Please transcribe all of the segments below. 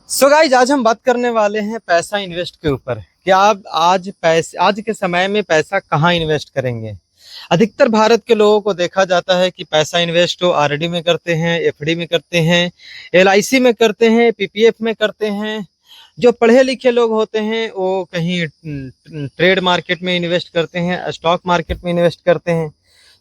So guys आज हम बात करने वाले हैं पैसा इन्वेस्ट के ऊपर कि आप आज के समय में पैसा कहाँ इन्वेस्ट करेंगे। अधिकतर भारत के लोगों को देखा जाता है कि पैसा इन्वेस्ट तो आरडी में करते हैं, एफडी में करते हैं, एलआईसी में करते हैं, पीपीएफ में करते हैं। जो पढ़े लिखे लोग होते हैं वो कहीं ट्रेड मार्केट में इन्वेस्ट करते हैं, स्टॉक मार्केट में इन्वेस्ट करते हैं।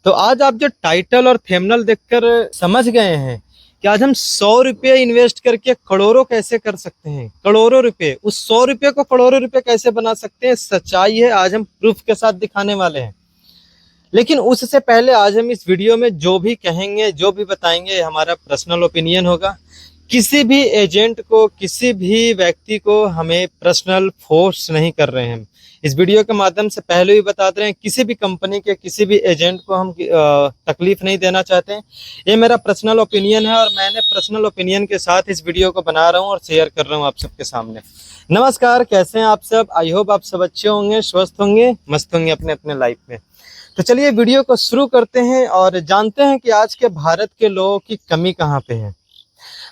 तो आज आप जो टाइटल और थंबनेल देखकर समझ गए हैं कि आज हम 100 रुपये इन्वेस्ट करके करोड़ों कैसे कर सकते हैं। करोड़ों रुपए, उस 100 रुपये को करोड़ों रुपए कैसे बना सकते हैं, सच्चाई है, आज हम प्रूफ के साथ दिखाने वाले हैं। लेकिन उससे पहले आज हम इस वीडियो में जो भी कहेंगे, जो भी बताएंगे, हमारा पर्सनल ओपिनियन होगा। किसी भी एजेंट को, किसी भी व्यक्ति को हमें पर्सनल फोर्स नहीं कर रहे हैं। इस वीडियो के माध्यम से पहले भी बता रहे हैं, किसी भी कंपनी के किसी भी एजेंट को हम तकलीफ नहीं देना चाहते हैं। ये मेरा पर्सनल ओपिनियन है और मैंने पर्सनल ओपिनियन के साथ इस वीडियो को बना रहा हूँ और शेयर कर रहा हूँ आप सबके सामने। नमस्कार, कैसे हैं आप सब? आई होप आप सब अच्छे होंगे, स्वस्थ होंगे, मस्त होंगे अपने अपने लाइफ में। तो चलिए वीडियो को शुरू करते हैं और जानते हैं कि आज के भारत के लोगों की कमी कहाँ पे है।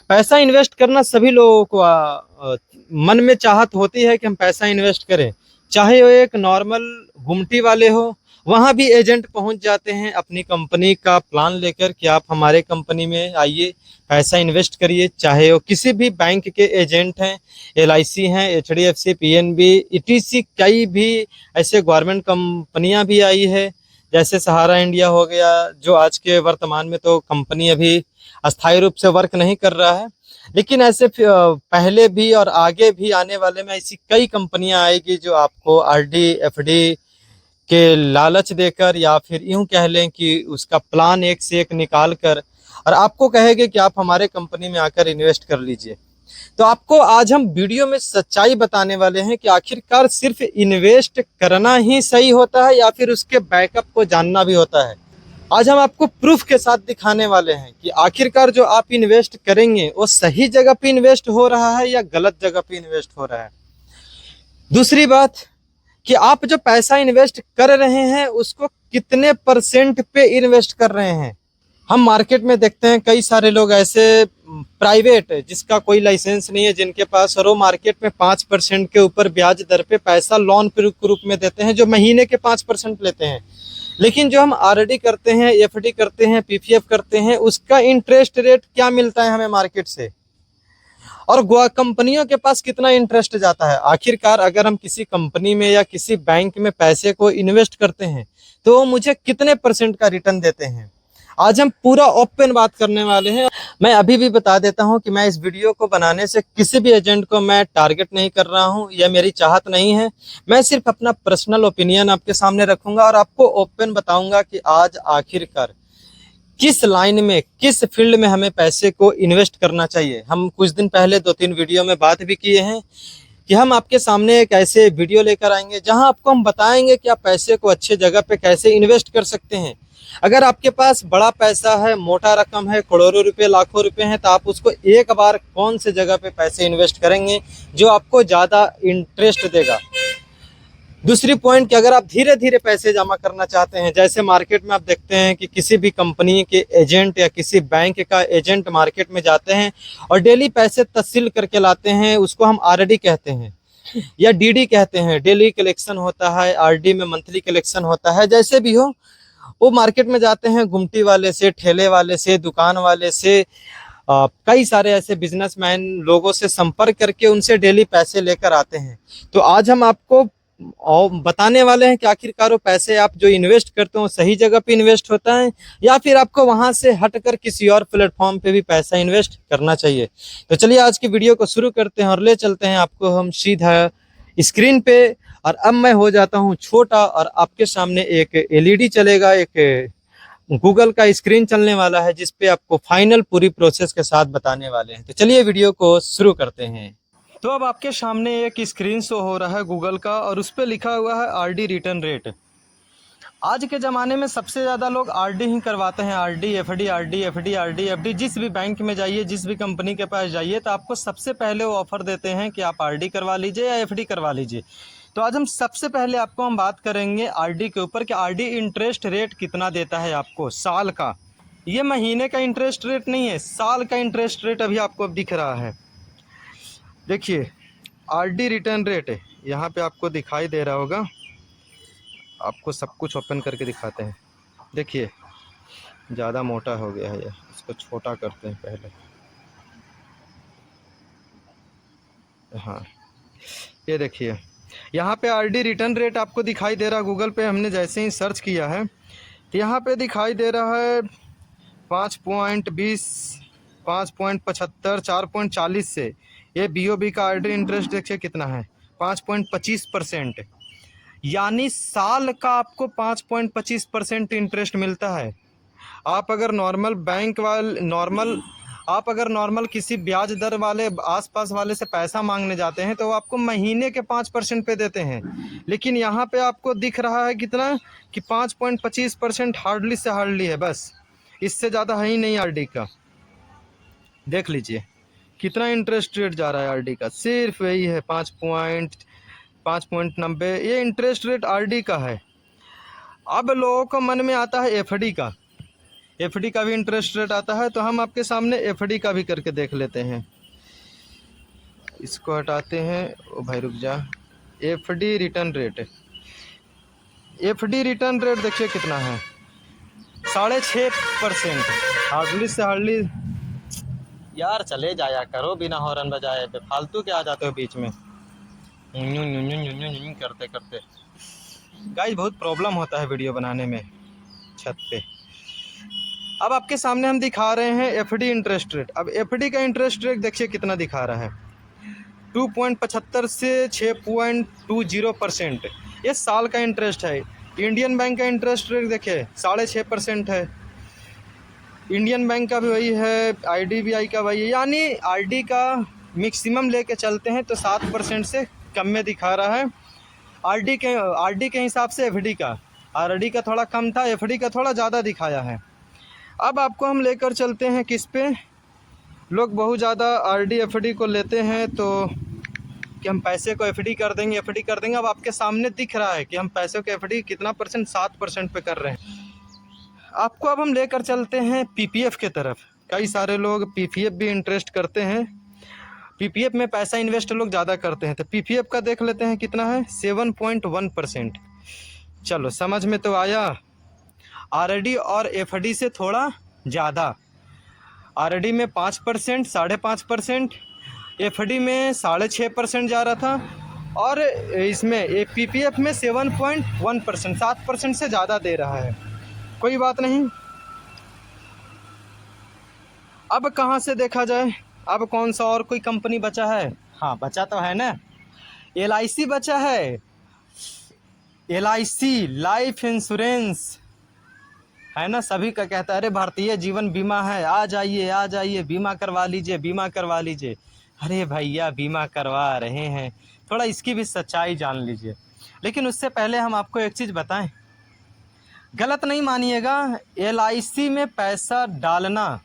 पैसा इन्वेस्ट करना सभी लोगों को मन में चाहत होती है कि हम पैसा इन्वेस्ट करें, चाहे वो एक नॉर्मल गुमटी वाले हो, वहाँ भी एजेंट पहुँच जाते हैं अपनी कंपनी का प्लान लेकर कि आप हमारे कंपनी में आइए, पैसा इन्वेस्ट करिए। चाहे वो किसी भी बैंक के एजेंट हैं, एलआईसी हैं, एचडीएफसी, पीएनबी, ईटीसी, कई भी ऐसे गवर्नमेंट कंपनियां भी आई है, जैसे सहारा इंडिया हो गया, जो आज के वर्तमान में तो कंपनी अभी अस्थायी रूप से वर्क नहीं कर रहा है, लेकिन ऐसे पहले भी और आगे भी आने वाले में ऐसी कई कंपनियां आएगी जो आपको आरडी एफडी के लालच देकर, या फिर यूं कह लें कि उसका प्लान एक से एक निकाल कर और आपको कहेंगे कि आप हमारे कंपनी में आकर इन्वेस्ट कर लीजिए। तो आपको आज हम वीडियो में सच्चाई बताने वाले हैं कि आखिरकार सिर्फ इन्वेस्ट करना ही सही होता है या फिर उसके बैकअप को जानना भी होता है। आज हम आपको प्रूफ के साथ दिखाने वाले हैं कि आखिरकार जो आप इन्वेस्ट करेंगे वो सही जगह पे इन्वेस्ट हो रहा है या गलत जगह पे इन्वेस्ट हो रहा है। दूसरी बात कि आप जो पैसा इन्वेस्ट कर रहे हैं उसको कितने परसेंट पे इन्वेस्ट कर रहे हैं। हम मार्केट में देखते हैं कई सारे लोग ऐसे प्राइवेट, जिसका कोई लाइसेंस नहीं है, जिनके पास, और वो मार्केट में 5% के ऊपर ब्याज दर पे पैसा लोन के रूप में देते हैं, जो महीने के 5% लेते हैं। लेकिन जो हम आरडी करते हैं, एफडी करते हैं, पीपीएफ करते हैं, उसका इंटरेस्ट रेट क्या मिलता है हमें मार्केट से, और कंपनियों के पास कितना इंटरेस्ट जाता है। आखिरकार अगर हम किसी कंपनी में या किसी बैंक में पैसे को इन्वेस्ट करते हैं तो वो मुझे कितने परसेंट का रिटर्न देते हैं, आज हम पूरा ओपन बात करने वाले हैं। मैं अभी भी बता देता हूं कि मैं इस वीडियो को बनाने से किसी भी एजेंट को मैं टारगेट नहीं कर रहा हूं, यह मेरी चाहत नहीं है। मैं सिर्फ अपना पर्सनल ओपिनियन आपके सामने रखूंगा और आपको ओपन बताऊंगा कि आज आखिरकार किस लाइन में, किस फील्ड में हमें पैसे को इन्वेस्ट करना चाहिए। हम कुछ दिन पहले 2-3 वीडियो में बात भी किए हैं कि हम आपके सामने एक ऐसे वीडियो लेकर आएंगे जहां आपको हम बताएंगे कि आप पैसे को अच्छे जगह पे कैसे इन्वेस्ट कर सकते हैं। अगर आपके पास बड़ा पैसा है, मोटा रकम है, करोड़ों रुपए, लाखों रुपए हैं, तो आप उसको एक बार कौन से जगह पे पैसे इन्वेस्ट करेंगे जो आपको ज़्यादा इंटरेस्ट देगा। दूसरी पॉइंट कि अगर आप धीरे धीरे पैसे जमा करना चाहते हैं, जैसे मार्केट में आप देखते हैं कि किसी भी कंपनी के एजेंट या किसी बैंक का एजेंट मार्केट में जाते हैं और डेली पैसे तहसील करके लाते हैं, उसको हम आरडी कहते हैं या डीडी कहते हैं। डेली कलेक्शन होता है, आरडी में मंथली कलेक्शन होता है, जैसे भी हो। वो मार्केट में जाते हैं गुमटी वाले से, ठेले वाले से, दुकान वाले से, कई सारे ऐसे बिजनेसमैन लोगों से संपर्क करके उनसे डेली पैसे लेकर आते हैं। तो आज हम आपको बताने वाले हैं कि आखिरकार वो पैसे आप जो इन्वेस्ट करते हो सही जगह पे इन्वेस्ट होता है या फिर आपको वहां से हटकर किसी और प्लेटफॉर्म पे भी पैसा इन्वेस्ट करना चाहिए। तो चलिए आज की वीडियो को शुरू करते हैं और ले चलते हैं आपको हम सीधा स्क्रीन पे। और अब मैं हो जाता हूं छोटा और आपके सामने एक एलईडी चलेगा, एक गूगल का स्क्रीन चलने वाला है, जिसपे आपको फाइनल पूरी प्रोसेस के साथ बताने वाले हैं। तो चलिए वीडियो को शुरू करते हैं। तो अब आपके सामने एक स्क्रीन शो हो रहा है गूगल का और उस पर लिखा हुआ है आरडी रिटर्न रेट। आज के ज़माने में सबसे ज़्यादा लोग आरडी ही करवाते हैं, RD FD, RD FD, RD FD. जिस भी बैंक में जाइए, जिस भी कंपनी के पास जाइए, तो आपको सबसे पहले वो ऑफर देते हैं कि आप आरडी करवा लीजिए या एफडी करवा लीजिए। तो आज हम सबसे पहले आपको हम बात करेंगे आरडी के ऊपर कि आरडी इंटरेस्ट रेट कितना देता है आपको साल का। ये महीने का इंटरेस्ट रेट नहीं है, साल का इंटरेस्ट रेट अभी आपको अब दिख रहा है। देखिए आरडी रिटर्न रेट है, यहाँ पे आपको दिखाई दे रहा होगा, आपको सब कुछ ओपन करके दिखाते हैं। देखिए ज़्यादा मोटा हो गया है ये, इसको छोटा करते हैं पहले। हाँ ये देखिए यहाँ पे आरडी रिटर्न रेट आपको दिखाई दे रहा है। गूगल पे हमने जैसे ही सर्च किया है तो यहाँ पे दिखाई दे रहा है 5.20, 5.75, 4.40 से। ये बीओबी का आरडी इंटरेस्ट देखिए कितना है, 5.25%। यानी साल का आपको 5.25% इंटरेस्ट मिलता है। आप अगर नॉर्मल किसी ब्याज दर वाले आसपास वाले से पैसा मांगने जाते हैं तो वो आपको महीने के 5% पे देते हैं, लेकिन यहाँ पे आपको दिख रहा है कितना कि 5.25% हार्डली से हार्डली है, बस इससे ज़्यादा है ही नहीं आरडी का। देख लीजिए कितना इंटरेस्ट रेट जा रहा है आरडी का, सिर्फ यही है 5.90। ये इंटरेस्ट रेट आरडी का है। अब लोगों को मन में आता है एफडी का, एफडी का भी इंटरेस्ट रेट आता है, तो हम आपके सामने एफडी का भी करके देख लेते हैं। इसको हटाते हैं, ओ भाई रुक जा। FD return rate, FD return rate देखिए कितना है, 6.5%। हार्डली से हार्डली। यार चले जाया करो बिना हॉर्न बजाए, पे फालतू के आ जाते हो बीच में करते करते। गाइस बहुत प्रॉब्लम होता है वीडियो बनाने में छत पे। अब आपके सामने हम दिखा रहे हैं एफडी इंटरेस्ट रेट। अब एफडी का इंटरेस्ट रेट देखिए कितना दिखा रहा है, 2.75 से 6.20%। ये साल का इंटरेस्ट है। इंडियन बैंक का इंटरेस्ट रेट देखिए 6.5% है, इंडियन बैंक का भी वही है, आईडीबीआई का वही है। यानी आरडी का मैक्सिमम लेके चलते हैं तो 7% से कम में दिखा रहा है। आरडी के हिसाब से एफडी का, आरडी का थोड़ा कम था, एफडी का थोड़ा ज़्यादा दिखाया है। अब आपको हम लेकर चलते हैं किस पे। लोग बहुत ज़्यादा आरडी एफडी को लेते हैं तो कि हम पैसे को एफडी कर देंगे, एफडी कर देंगे। अब आपके सामने दिख रहा है कि हम पैसे को एफडी कितना परसेंट, 7% पे कर रहे हैं। आपको अब हम लेकर चलते हैं पीपीएफ के तरफ। कई सारे लोग पीपीएफ भी इंटरेस्ट करते हैं, पीपीएफ में पैसा इन्वेस्ट लोग ज़्यादा करते हैं, तो पीपीएफ का देख लेते हैं कितना है, 7.1%। चलो समझ में तो आया। आरडी और एफडी से थोड़ा ज़्यादा, आरडी में 5%, 5.5%, एफडी में 6.5% जा रहा था, और इसमें पीपीएफ में 7.1%, 7% से ज़्यादा दे रहा है। कोई बात नहीं। अब कहाँ से देखा जाए, अब कौन सा और कोई कंपनी बचा है? हाँ बचा तो है ना, एलआईसी बचा है। एलआईसी लाइफ इंश्योरेंस है ना, सभी का कहता है अरे भारतीय जीवन बीमा है, आ जाइए बीमा करवा लीजिए, बीमा करवा लीजिए। अरे भैया बीमा करवा रहे हैं, थोड़ा इसकी भी सच्चाई जान लीजिए। लेकिन उससे पहले हम आपको एक चीज़ बताएं, गलत नहीं मानिएगा, एलआईसी में पैसा डालना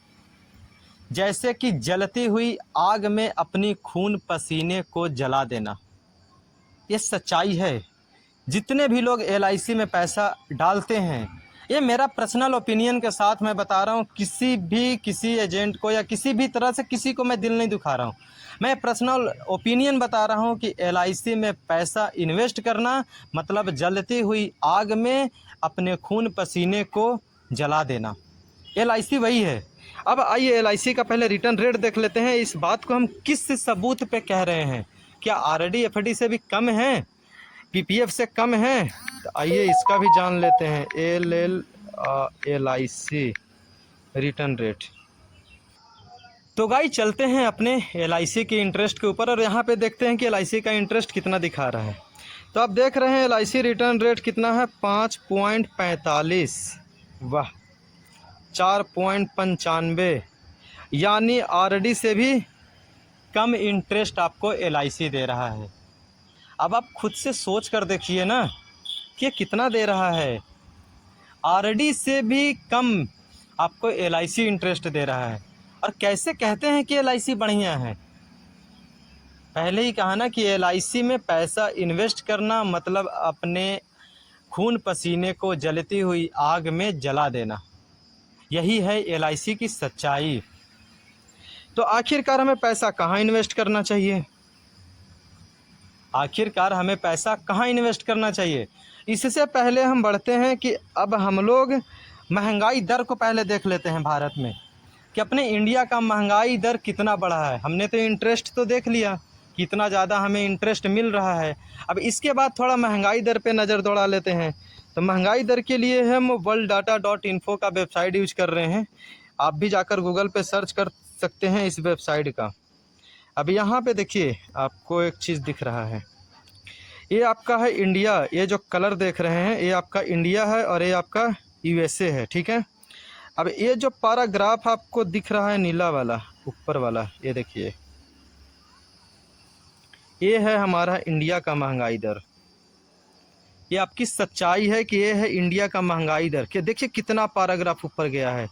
जैसे कि जलती हुई आग में अपनी खून पसीने को जला देना, ये सच्चाई है। जितने भी लोग एलआईसी में पैसा डालते हैं, ये मेरा पर्सनल ओपिनियन के साथ मैं बता रहा हूँ, किसी एजेंट को या किसी भी तरह से किसी को मैं दिल नहीं दुखा रहा हूँ, मैं पर्सनल ओपिनियन बता रहा हूँ कि एलआईसी में पैसा इन्वेस्ट करना मतलब जलती हुई आग में अपने खून पसीने को जला देना। एलआईसी वही है। अब आइए एलआईसी का पहले रिटर्न रेट देख लेते हैं। इस बात को हम किस सबूत पे कह रहे हैं? क्या आरडी एफडी से भी कम है, पीपीएफ से कम है? तो आइए इसका भी जान लेते हैं। LIC return rate. तो गाइस चलते हैं अपने एलआईसी के इंटरेस्ट के ऊपर और यहाँ पे देखते हैं कि एलआईसी का इंटरेस्ट कितना दिखा रहा है। तो आप देख रहे हैं एलआईसी रिटर्न रेट कितना है, 5.45। वाह, 4.95। यानी आरडी से भी कम इंटरेस्ट आपको एलआईसी दे रहा है। अब आप खुद से सोच कर देखिए ना कि ये कितना दे रहा है। आरडी से भी कम आपको एलआईसी इंटरेस्ट दे रहा है। और कैसे कहते हैं कि एलआईसी बढ़िया है? पहले ही कहा ना कि एलआईसी में पैसा इन्वेस्ट करना मतलब अपने खून पसीने को जलती हुई आग में जला देना, यही है एलआईसी की सच्चाई। तो आखिरकार हमें पैसा कहाँ इन्वेस्ट करना चाहिए? आखिरकार हमें पैसा कहाँ इन्वेस्ट करना चाहिए। इससे पहले हम बढ़ते हैं कि अब हम लोग महंगाई दर को पहले देख लेते हैं भारत में, कि अपने इंडिया का महंगाई दर कितना बढ़ा है। हमने तो इंटरेस्ट तो देख लिया, कितना ज़्यादा हमें इंटरेस्ट मिल रहा है। अब इसके बाद थोड़ा महंगाई दर पे नज़र दौड़ा लेते हैं। तो महंगाई दर के लिए हम worlddata.info का वेबसाइट यूज कर रहे हैं। आप भी जाकर गूगल पे सर्च कर सकते हैं इस वेबसाइट का। अब यहाँ पे देखिए, आपको एक चीज़ दिख रहा है, ये आपका है इंडिया। ये जो कलर देख रहे हैं ये आपका इंडिया है और ये आपका USA है, ठीक है। अब ये जो पैराग्राफ आपको दिख रहा है नीला वाला ऊपर वाला, ये देखिए, ये है हमारा इंडिया का महंगाई दर। ये आपकी सच्चाई है कि ये है इंडिया का महंगाई दर। कि देखिए कितना पैराग्राफ ऊपर गया है।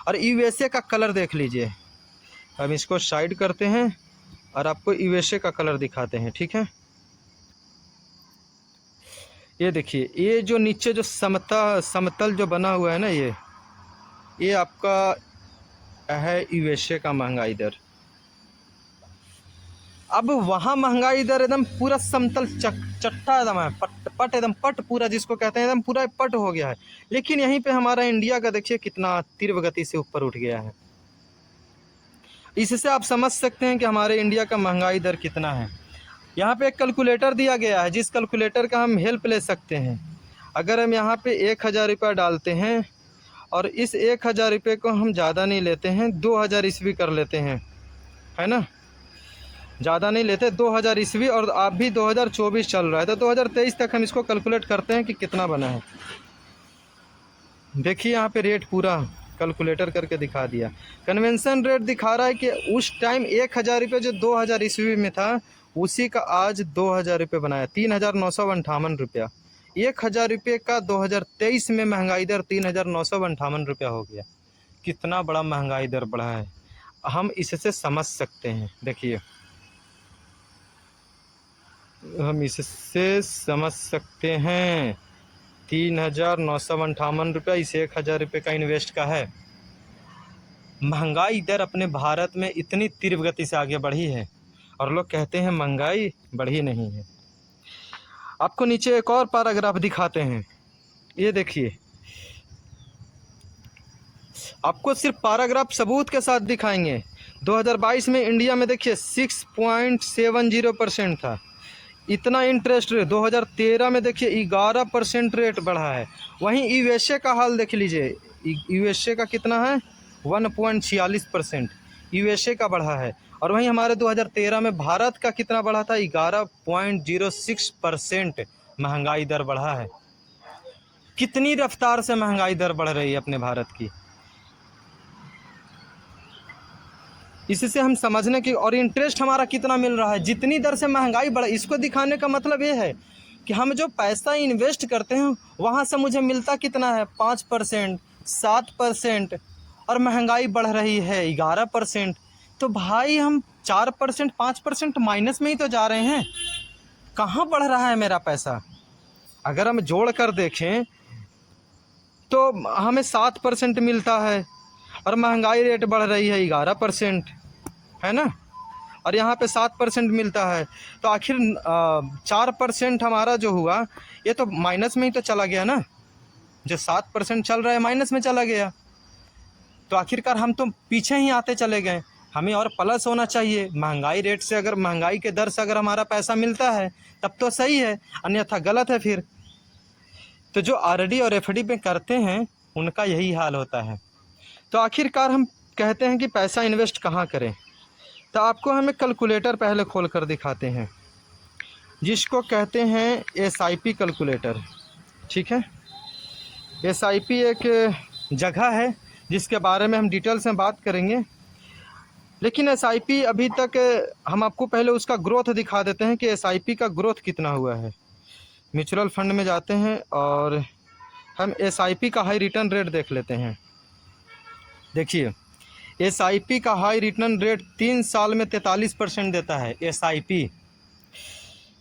और USA का कलर देख लीजिए। अब इसको साइड करते हैं और आपको USA का कलर दिखाते हैं, ठीक है। ये देखिए, ये जो नीचे जो समतल जो बना हुआ है ना, ये आपका है USA का महंगाई दर। अब वहाँ महंगाई दर एकदम पूरा समतल चट्टा एकदम है, पट एकदम पट पूरा जिसको कहते हैं एकदम पूरा पट हो गया है। लेकिन यहीं पे हमारा इंडिया का देखिए कितना तीव्र गति से ऊपर उठ गया है। इससे आप समझ सकते हैं कि हमारे इंडिया का महंगाई दर कितना है। यहाँ पे एक कैलकुलेटर दिया गया है, जिस कैलकुलेटर का हम हेल्प ले सकते हैं। अगर हम यहाँ पे 1000 रुपया डालते हैं और इस 1000 रुपये को हम ज़्यादा नहीं लेते हैं, 2000 ईस्वी कर लेते हैं, है ना। ज़्यादा नहीं लेते, 2000 ईस्वी, और आप भी 2024 चल रहा है तो 2023 तक हम इसको कैलकुलेट करते हैं कि कितना बना है। देखिए यहाँ पे रेट पूरा कैलकुलेटर करके दिखा दिया। कन्वेंशन रेट दिखा रहा है कि उस टाइम 1000 रुपये जो 2000 ईस्वी में था, उसी का आज 2000 रुपये बनाया, 3958 रुपया। 1000 रुपये का 2023 में महंगाई दर 3958 रुपया हो गया। कितना बड़ा महंगाई दर बढ़ा है, हम इससे समझ सकते हैं। देखिए, हम इससे समझ सकते हैं 3958 रुपया इस 1000 रुपये का इन्वेस्ट का है। महंगाई दर अपने भारत में इतनी तीव्र गति से आगे बढ़ी है और लोग कहते हैं महंगाई बढ़ी नहीं है। आपको नीचे एक और पैराग्राफ दिखाते हैं, ये देखिए, आपको सिर्फ पैराग्राफ सबूत के साथ दिखाएंगे। 2022 में इंडिया में देखिए 6.70% था, इतना इंटरेस्ट रेट। 2013 में देखिए 11% रेट बढ़ा है। वहीं USA का हाल देख लीजिए, USA का कितना है, 1.46% USA का बढ़ा है। और वहीं हमारे 2013 में भारत का कितना बढ़ा था, 11.06% महंगाई दर बढ़ा है। कितनी रफ्तार से महंगाई दर बढ़ रही है अपने भारत की। इससे हम समझने की, और इंटरेस्ट हमारा कितना मिल रहा है, जितनी दर से महंगाई बढ़, इसको दिखाने का मतलब ये है कि हम जो पैसा इन्वेस्ट करते हैं वहाँ से मुझे मिलता कितना है, 5%, 7%, और महंगाई बढ़ रही है 11%। तो भाई हम 4%, 5% माइनस में ही तो जा रहे हैं। कहाँ बढ़ रहा है मेरा पैसा। अगर हम जोड़ कर देखें तो हमें 7% मिलता है और महंगाई रेट बढ़ रही है 11%, है ना। और यहाँ पे 7% मिलता है, तो आखिर 4% हमारा जो हुआ ये तो माइनस में ही तो चला गया ना। जो 7% चल रहा है माइनस में चला गया, तो आखिरकार हम तो पीछे ही आते चले गए। हमें और प्लस होना चाहिए। महंगाई रेट से, अगर महंगाई के दर से अगर हमारा पैसा मिलता है तब तो सही है, अन्यथा गलत है फिर। तो जो RD और FD में करते हैं उनका यही हाल होता है। तो आखिरकार हम कहते हैं कि पैसा इन्वेस्ट कहाँ करें। तो आपको हम एक कैलकुलेटर पहले खोल कर दिखाते हैं, जिसको कहते हैं SIP कैलकुलेटर, ठीक है। SIP एक जगह है जिसके बारे में हम डिटेल्स में बात करेंगे। लेकिन SIP अभी तक, हम आपको पहले उसका ग्रोथ दिखा देते हैं कि SIP का ग्रोथ कितना हुआ है। म्यूचुअल फंड में जाते हैं और हम SIP का हाई रिटर्न रेट देख लेते हैं। देखिए, SIP का हाई रिटर्न रेट 3 साल में 43% देता है। SIP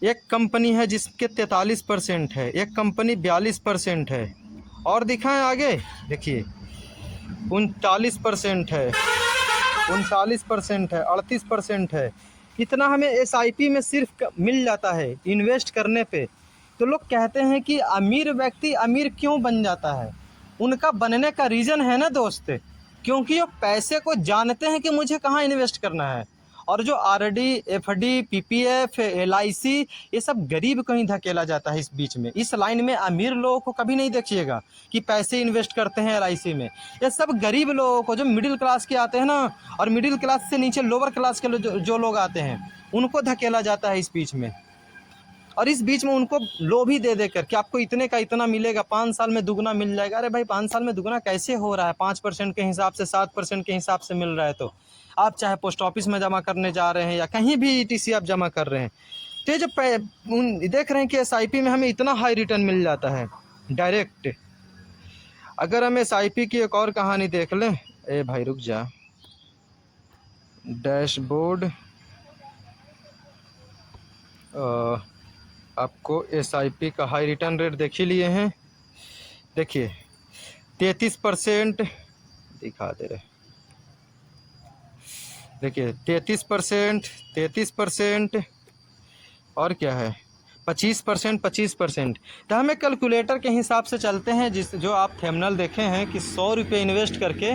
एक कंपनी है जिसके 43% है, एक कंपनी 42% है, और दिखाएं आगे, देखिए 39% है, 39% है, 38% है। इतना हमें एसआईपी में सिर्फ मिल जाता है इन्वेस्ट करने पे, तो लोग कहते हैं कि अमीर व्यक्ति अमीर क्यों बन जाता है। उनका बनने का रीज़न है ना दोस्त, क्योंकि वो पैसे को जानते हैं कि मुझे कहाँ इन्वेस्ट करना है। और जो आरडी, एफडी, पीपीएफ, एलआईसी, ये सब गरीब को ही धकेला जाता है इस बीच में। इस लाइन में अमीर लोगों को कभी नहीं देखिएगा कि पैसे इन्वेस्ट करते हैं एलआईसी में। ये सब गरीब लोगों को, जो मिडिल क्लास के आते हैं ना, और मिडिल क्लास से नीचे लोअर क्लास के जो लोग आते हैं, उनको धकेला जाता है इस बीच में। और इस बीच में उनको लोभी दे देकर कि आपको इतने का इतना मिलेगा, 5 साल में दुगना मिल जाएगा। अरे भाई 5 साल में दुगना कैसे हो रहा है? 5% के हिसाब से, 7% के हिसाब से मिल रहा है। तो आप चाहे पोस्ट ऑफिस में जमा करने जा रहे हैं या कहीं भी ईटीसी आप जमा कर रहे हैं, तो ये जो देख रहे हैं कि एसआईपी में हमें इतना हाई रिटर्न मिल जाता है डायरेक्ट। अगर हम एसआईपी की एक और कहानी देख लें, ए भाई रुक जा, डैशबोर्ड, आपको एसआईपी का हाई रिटर्न रेट देख ही लिए हैं। देखिए 33% दिखा दे रहे, देखिए 33%, 33% और क्या है 25%, 25%। तो हमें कैलकुलेटर के हिसाब से चलते हैं, जो आप थंबनेल देखे हैं कि 100 रुपये इन्वेस्ट करके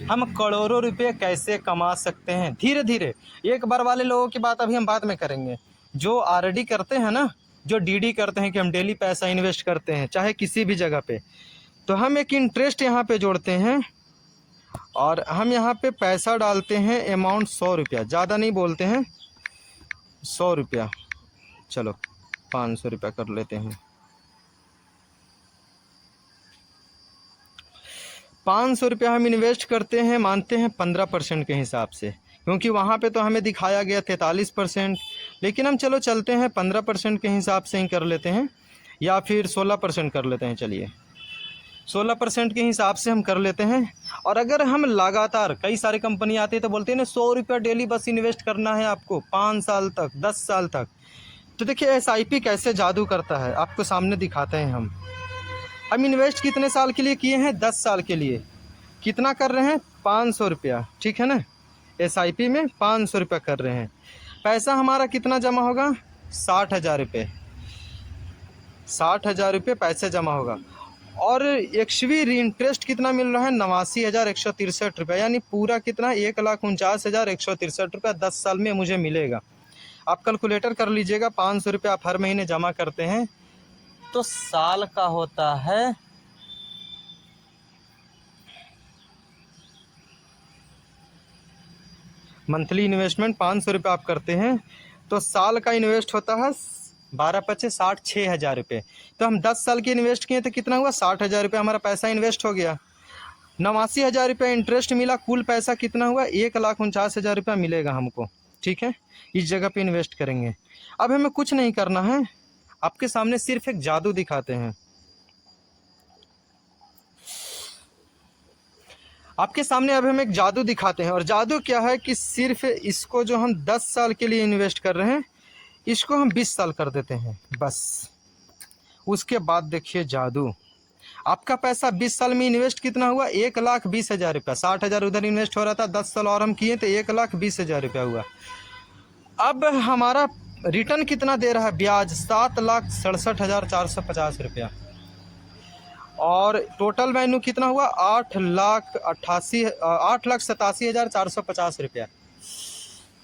हम करोड़ों रुपये कैसे कमा सकते हैं धीरे धीरे। एक बार वाले लोगों की बात अभी हम बाद में करेंगे। जो आरडी करते हैं ना, जो डीडी करते हैं कि हम डेली पैसा इन्वेस्ट करते हैं चाहे किसी भी जगह पे, तो हम एक इंटरेस्ट यहाँ पे जोड़ते हैं और हम यहाँ पे पैसा डालते हैं अमाउंट 100 रुपया, ज़्यादा नहीं बोलते हैं, 100 रुपया, चलो 500 रुपया कर लेते हैं। 500 रुपया हम इन्वेस्ट करते हैं, मानते हैं 15% के हिसाब से, क्योंकि वहाँ पे तो हमें दिखाया गया 43%, लेकिन हम चलो चलते हैं 15% के हिसाब से ही कर लेते हैं, या फिर 16% कर लेते हैं। चलिए 16% के हिसाब से हम कर लेते हैं। और अगर हम लगातार, कई सारी कंपनी आती है तो बोलते हैं ना 100 रुपया डेली बस इन्वेस्ट करना है आपको 5 साल तक, 10 साल तक। तो देखिए एसआईपी कैसे जादू करता है, आपको सामने दिखाते हैं। हम इन्वेस्ट कितने साल के लिए किए हैं? 10 साल के लिए। कितना कर रहे हैं? 500 रुपया, ठीक है ना। एसआईपी में 500 रुपया कर रहे हैं। पैसा हमारा कितना जमा होगा? 60,000 रुपये। 60,000 रुपये पैसे जमा होगा। और एक्सवी इंटरेस्ट कितना मिल रहा है? 89,163 रुपये, यानी पूरा कितना? 1,49,163 रुपया 10 साल में मुझे मिलेगा। आप कैलकुलेटर कर लीजिएगा, 500 रुपये आप हर महीने जमा करते हैं तो साल का होता है मंथली इन्वेस्टमेंट 500 रुपये आप करते हैं तो साल का इन्वेस्ट होता है 12×5=60, 6,000 रुपये। तो हम 10 साल के इन्वेस्ट किए तो कितना हुआ? 60,000 रुपये हमारा पैसा इन्वेस्ट हो गया। 89,000 रुपये इंटरेस्ट मिला, कुल पैसा कितना हुआ? 1,49,000 रुपया मिलेगा हमको, ठीक है। इस जगह पे इन्वेस्ट करेंगे। अब हमें कुछ नहीं करना है, आपके सामने सिर्फ एक जादू दिखाते हैं। आपके सामने अब हम एक जादू दिखाते हैं, और जादू क्या है कि सिर्फ इसको जो हम 10 साल के लिए इन्वेस्ट कर रहे हैं, इसको हम 20 साल कर देते हैं बस। उसके बाद देखिए जादू, आपका पैसा 20 साल में इन्वेस्ट कितना हुआ? 1,20,000 रुपया। 60,000 उधर इन्वेस्ट हो रहा था, 10 साल और हम किए तो 1,20,000 रुपया हुआ। अब हमारा रिटर्न कितना दे रहा है? ब्याज 7,67,450 रुपया। और टोटल वैल्यू कितना हुआ? 8,87,450 रुपया।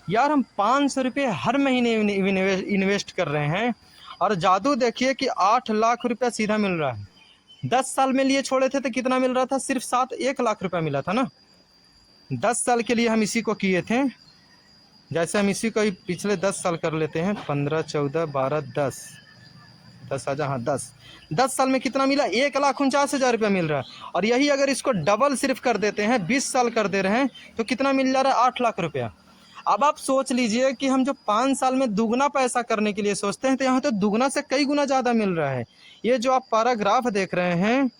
यार हम 500 रुपये हर महीने इन्वेस्ट कर रहे हैं, और जादू देखिए कि 8 लाख रुपया सीधा मिल रहा है। 10 साल में लिए छोड़े थे तो कितना मिल रहा था? सिर्फ 1 लाख रुपया मिला था ना। 10 साल के लिए हम इसी को किए थे। जैसे हम इसी को ही पिछले 10 साल कर लेते हैं, 15, 14, 12, 10,000, हाँ 10 साल में कितना मिला? 1,49,000 रुपया मिल रहा है। और यही अगर इसको डबल सिर्फ कर देते हैं, 20 साल कर दे रहे हैं, तो कितना मिल जा रहा है? 8 लाख रुपया। अब आप सोच लीजिए कि हम जो 5 साल में दुगना पैसा करने के लिए सोचते हैं, तो यहाँ तो दुगना से कई गुना ज़्यादा मिल रहा है। ये जो आप पैराग्राफ देख रहे हैं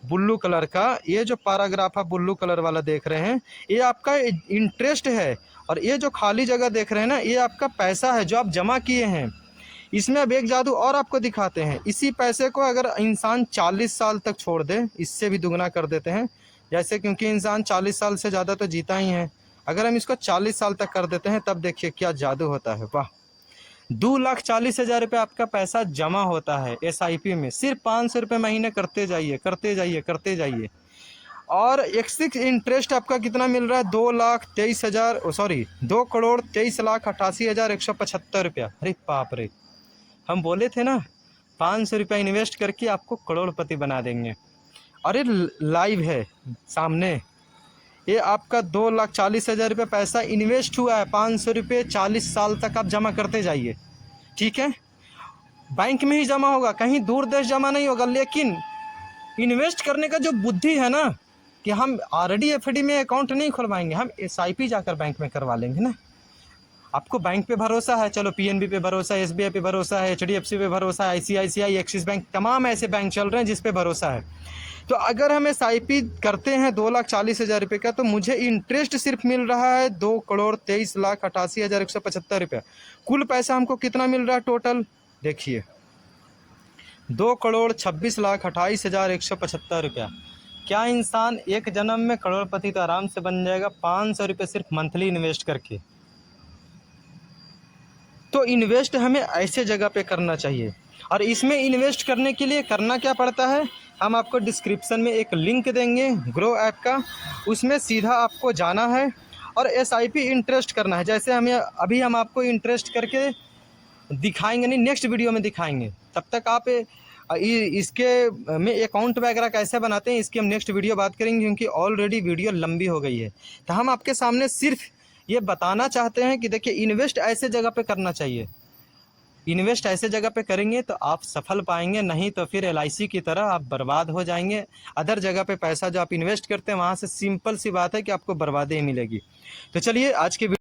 ब्लू कलर का, ये जो पैराग्राफ आप ब्लू कलर वाला देख रहे हैं, ये आपका इंटरेस्ट है। और ये जो खाली जगह देख रहे हैं ना, ये आपका पैसा है जो आप जमा किए हैं। इसमें अब एक जादू और आपको दिखाते हैं। इसी पैसे को अगर इंसान 40 साल तक छोड़ दे, इससे भी दुगना कर देते हैं। जैसे क्योंकि इंसान 40 साल से ज़्यादा तो जीता ही है, अगर हम इसको 40 साल तक कर देते हैं तब देखिए क्या जादू होता है। वाह, 2,40,000 रुपये आपका पैसा जमा होता है SIP में। सिर्फ 500 रुपये महीने करते जाइए, करते जाइए, करते जाइए। और एक्सिक इंटरेस्ट आपका कितना मिल रहा है? 2,23,000, सॉरी 2,23,88,175 रुपया। अरे बाप रे, हम बोले थे ना 500 रुपया इन्वेस्ट करके आपको करोड़पति बना देंगे। अरे लाइव है सामने, ये आपका 2,40,000 रुपये पैसा इन्वेस्ट हुआ है। 500 रुपये 40 साल तक आप जमा करते जाइए, ठीक है। बैंक में ही जमा होगा, कहीं दूर देश जमा नहीं होगा। लेकिन इन्वेस्ट करने का जो बुद्धि है ना, कि हम RD FD में अकाउंट नहीं खुलवाएंगे, हम SIP जाकर बैंक में करवा लेंगे ना। आपको बैंक पे भरोसा है, चलो PNB पे भरोसा है, SBI पे भरोसा है, HDFC पे भरोसा है, ICICI, एक्सिस बैंक, तमाम ऐसे बैंक चल रहे हैं जिस पे भरोसा है। तो अगर हम SIP करते हैं 2,40,000 रुपये का, तो मुझे इंटरेस्ट सिर्फ मिल रहा है 2,23,88,175 रुपया। कुल पैसा हमको कितना मिल रहा है टोटल? देखिए 2,26,28,175 रुपया। क्या इंसान एक जन्म में करोड़पति तो आराम से बन जाएगा 500 रुपये सिर्फ मंथली इन्वेस्ट करके। तो इन्वेस्ट हमें ऐसे जगह पे करना चाहिए। और इसमें इन्वेस्ट करने के लिए करना क्या पड़ता है, हम आपको डिस्क्रिप्शन में एक लिंक देंगे ग्रो ऐप का, उसमें सीधा आपको जाना है और SIP इंटरेस्ट करना है। जैसे अभी हम आपको इंटरेस्ट करके दिखाएंगे, नहीं नेक्स्ट वीडियो में दिखाएंगे। तब तक आप इसके में अकाउंट वगैरह कैसे बनाते हैं इसकी हम नेक्स्ट वीडियो बात करेंगे, क्योंकि ऑलरेडी वीडियो लंबी हो गई है। तो हम आपके सामने सिर्फ ये बताना चाहते हैं कि देखिए इन्वेस्ट ऐसे जगह पे करना चाहिए। इन्वेस्ट ऐसे जगह पे करेंगे तो आप सफल पाएंगे, नहीं तो फिर LIC की तरह आप बर्बाद हो जाएंगे। अदर जगह पे पैसा जो आप इन्वेस्ट करते हैं वहाँ से सिंपल सी बात है कि आपको बर्बादी मिलेगी। तो चलिए आज के